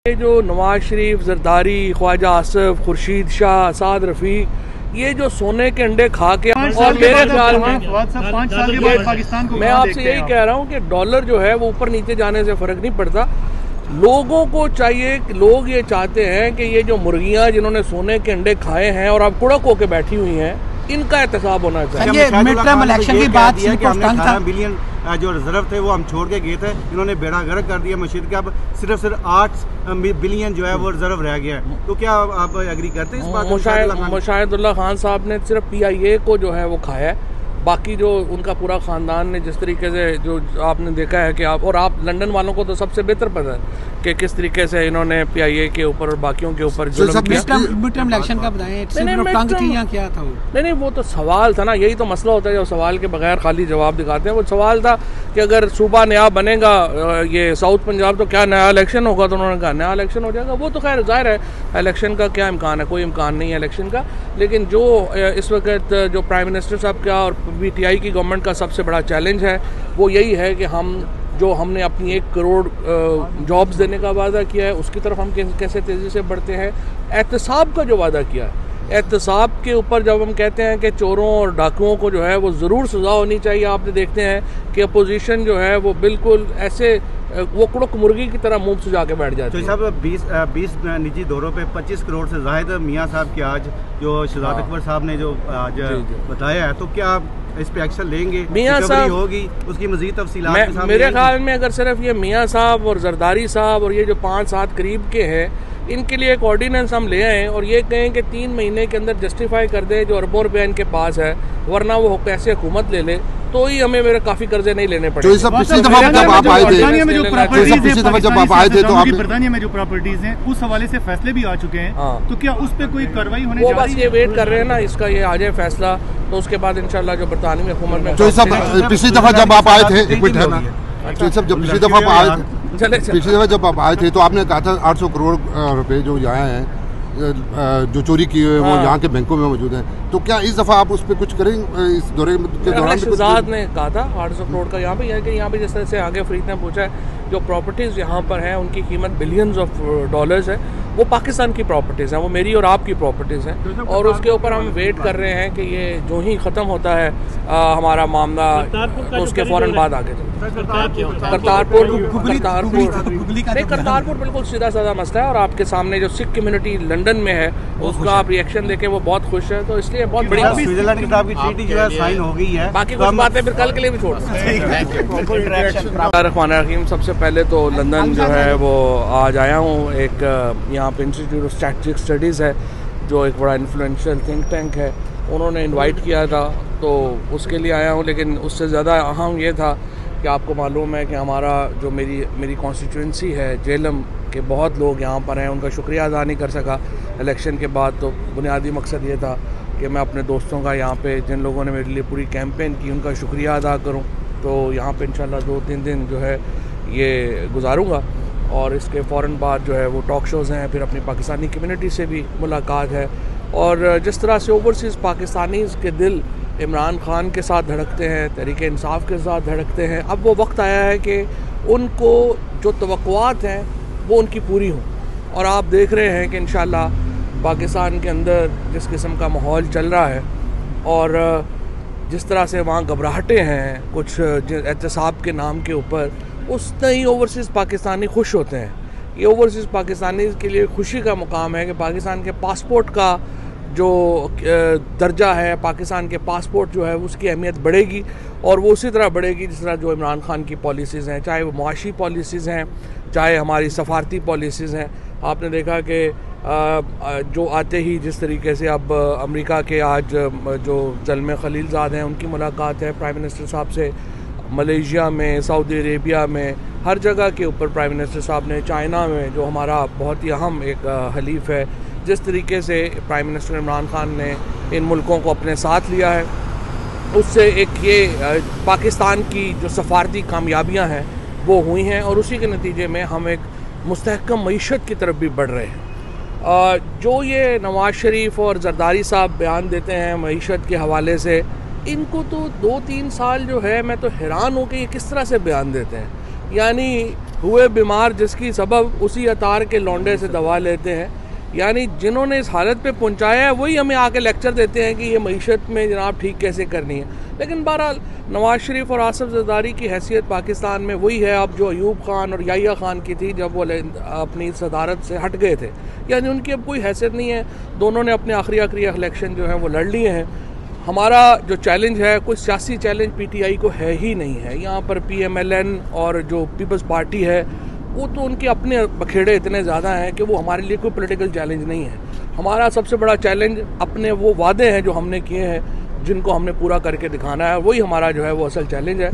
ये जो नवाज शरीफ, जरदारी, ख्वाजा आसिफ, खुर्शीद शाह, साद रफ़ीक, ये जो सोने के अंडे खा के, और मेरे ख्याल में 5 साल के बाद पाकिस्तान को मैं आपसे यही कह रहा हूँ कि डॉलर जो है वो ऊपर नीचे जाने से फ़र्क नहीं पड़ता। लोगों को चाहिए कि लोग ये चाहते हैं कि ये जो मुर्गियाँ जिन्होंने सोने के अंडे खाए हैं और अब कुड़क होकर बैठी हुई हैं, इनका एहतसाब होना चाहिए। मिड टर्म इलेक्शन की बात कि हमने 18 बिलियन जो रिजर्व थे वो हम छोड़ के गए थे, इन्होंने बेड़ा गर्क कर दिया मशीद का। अब सिर्फ 8 बिलियन जो है वो रिजर्व रह गया है। तो क्या आप एग्री करते हैं इस बात? मुशाहिदुल्लाह खान साहब ने सिर्फ PIA को जो है वो खाया है, बाकी जो उनका पूरा ख़ानदान ने जिस तरीके से जो आपने देखा है कि आप लंदन वालों को तो सबसे बेहतर पता है कि किस तरीके से इन्होंने PIA के ऊपर और बाकियों के ऊपर जुल्म किया। मिड टर्म इलेक्शन का बताएं, क्या था वो? नहीं, वो तो सवाल था ना, यही तो मसला होता है जो सवाल के बगैर खाली जवाब दिखाते हैं। वो सवाल था कि अगर सूबा नया बनेगा ये साउथ पंजाब तो क्या नया इलेक्शन होगा, तो उन्होंने कहा नया इलेक्शन हो जाएगा। वो तो खैर जाहिर है इलेक्शन का क्या इम्कान है, कोई इम्कान नहीं है इलेक्शन का। लेकिन जो इस वक्त जो प्राइम मिनिस्टर साहब का और PTI की गवर्नमेंट का सबसे बड़ा चैलेंज है वो यही है कि हमने अपनी 1 करोड़ जॉब्स देने का वादा किया है, उसकी तरफ हम कैसे तेज़ी से बढ़ते हैं। एहतसाब का जो वादा किया है, एहतसाब के ऊपर जब हम कहते हैं कि चोरों और डाकुओं को जो है वो ज़रूर सज़ा होनी चाहिए, आपने देखते हैं कि अपोजिशन जो है वो बिल्कुल ऐसे वो कुड़क मुर्गी की तरह मुंह सुझा के बैठ जाती है। तो साहब 20 निजी दौरों पे 25 करोड़ से ज़ायद मियाँ साहब की आज जो शहजाद अकबर साहब ने जो आज बताया है, तो क्या इस पे एक्शन लेंगे? मियाँ साहब होगी उसकी मज़ीद तफसीलात मेरे ख्याल में अगर सिर्फ ये मियाँ साहब और जरदारी साहब और ये जो 5-7 करीब के हैं, इनके लिए एक ऑर्डिनेंस हम ले आएँ और ये कहें कि 3 महीने के अंदर जस्टिफाई कर दे जो अरबों रुपया इनके पास है, वरना वो कैसे हुकूमत ले ले, तो ही हमें मेरे काफ़ी कर्जे नहीं लेने पड़े। पिछली दफा जब आप आए थे तो बरतानिया में जो प्रॉपर्टीज हैं उस हवाले से फैसले भी आ चुके हैं, तो क्या उस पर कोई कार्रवाई होने जा रही है? बस ये वेट कर रहे हैं ना, इसका ये आ जाए फैसला, तो उसके बाद इंशाल्लाह जो बरतानवी हुकूमत में पिछली दफा जब आप आए थे, एक मिनट है ना, पिछली दफा जब आप आए थे तो आपने कहा था 800 करोड़ रुपए जो यहाँ हैं जो चोरी किए हुए वो यहाँ के बैंकों में मौजूद हैं, तो क्या इस दफ़ा आप उस पर कुछ करेंगे? इस दौरे के दौरान शहजाद ने कहा था 800 करोड़ का यहाँ पे है कि यहाँ पे जिस तरह से आगे फरीद ने पूछा है, जो प्रॉपर्टीज़ यहाँ पर हैं उनकी कीमत बिलियंस ऑफ डॉलर्स है, वो पाकिस्तान की प्रॉपर्टीज़ हैं, वो मेरी और आपकी प्रॉपर्टीज़ हैं, और उसके ऊपर हम वेट कर रहे हैं कि ये जो ही ख़त्म होता है हमारा मामला, तो उसके फ़ौरन बाद आगे करतारपुर बिल्कुल सीधा साधा मसला है। और आपके सामने जो सिख कम्युनिटी लंदन में है उसका आप रिएक्शन देखें, वो बहुत खुश है, तो इसलिए बहुत बड़ी स्विट्जरलैंड के साथ ट्रीटी जो है साइन हो गई है। बाकी कुछ बातें फिर कल के लिए भी छोड़ रखीम। सबसे पहले तो लंदन जो है वो आज आया हूँ, एक यहाँ पे इंस्टीट्यूट ऑफ स्ट्रैटेजिक स्टडीज़ है जो एक बड़ा इन्फ्लुएंशियल थिंक टैंक है, उन्होंने इनवाइट किया था तो उसके लिए आया हूँ। लेकिन उससे ज़्यादा अहम ये था कि आपको मालूम है कि हमारा जो मेरी कॉन्स्टिट्यूंसी है जेलम के बहुत लोग यहाँ पर हैं, उनका शुक्रिया अदा नहीं कर सका इलेक्शन के बाद। तो बुनियादी मकसद ये था कि मैं अपने दोस्तों का यहाँ पे जिन लोगों ने मेरे लिए पूरी कैंपेन की उनका शुक्रिया अदा करूँ। तो यहाँ पे इंशाल्लाह 2-3 दिन जो है ये गुजारूँगा, और इसके फ़ौरन बाद जो है वो टॉक शोज़ हैं, फिर अपनी पाकिस्तानी कम्युनिटी से भी मुलाकात है। और जिस तरह से ओवरसीज़ पाकिस्तानीज़ के दिल इमरान खान के साथ धड़कते हैं, तहरीक इंसाफ के साथ धड़कते हैं, अब वो वक्त आया है कि उनको जो तवक्कुआत हैं वो उनकी पूरी हों। और आप देख रहे हैं कि इंशाल्लाह पाकिस्तान के अंदर जिस किस्म का माहौल चल रहा है और जिस तरह से वहाँ घबराहटें हैं कुछ एहतसाब के नाम के ऊपर, उस ही ओवरसीज़ पाकिस्तानी खुश होते हैं। ये ओवरसीज़ पाकिस्तानी के लिए खुशी का मुकाम है कि पाकिस्तान के पासपोर्ट का जो दर्जा है, पाकिस्तान के पासपोर्ट जो है उसकी अहमियत बढ़ेगी, और वो उसी तरह बढ़ेगी जिस तरह जो इमरान खान की पॉलिसीज़ हैं, चाहे वो मुआशी पॉलिसीज़ हैं, चाहे हमारी सफारती पॉलिसीज़ हैं। आपने देखा कि जो आते ही जिस तरीके से अब अमेरिका के आज जो ज़ल्मे खलीलज़ाद हैं उनकी मुलाकात है प्राइम मिनिस्टर साहब से, मलेशिया में, सऊदी अरेबिया में, हर जगह के ऊपर प्राइम मिनिस्टर साहब ने, चाइना में जो हमारा बहुत ही अहम एक हलीफ है, जिस तरीके से प्राइम मिनिस्टर इमरान खान ने इन मुल्कों को अपने साथ लिया है, उससे एक ये पाकिस्तान की जो सफारती कामयाबियां हैं वो हुई हैं, और उसी के नतीजे में हम एक मुस्तहकम मईशत की तरफ भी बढ़ रहे हैं। जो ये नवाज शरीफ और जरदारी साहब बयान देते हैं मईशत के हवाले से, इनको तो 2-3 साल जो है मैं तो हैरान हूँ कि ये किस तरह से बयान देते हैं। यानी हुए बीमार जिसकी सबब उसी अतार के लौंडे से दवा लेते हैं। यानी जिन्होंने इस हालत पे पहुंचाया है वही हमें आके लेक्चर देते हैं कि ये मईशत में जनाब ठीक कैसे करनी है। लेकिन बहरहाल नवाज शरीफ और आसिफ जरदारी की हैसियत पाकिस्तान में वही है अब जो अयूब खान और याहिया खान की थी जब वो अपनी सदारत से हट गए थे। यानी उनकी अब कोई हैसियत नहीं है। दोनों ने अपने आखिरी इलेक्शन जो है वो लड़ लिए हैं। हमारा जो चैलेंज है कोई सियासी चैलेंज पीटीआई को है ही नहीं है। यहाँ पर पीएमएलएन और जो पीपल्स पार्टी है वो तो उनके अपने बखेड़े इतने ज़्यादा हैं कि वो हमारे लिए कोई पॉलिटिकल चैलेंज नहीं है। हमारा सबसे बड़ा चैलेंज अपने वो वादे हैं जो हमने किए हैं जिनको हमने पूरा करके दिखाना है, वही हमारा जो है वो असल चैलेंज है।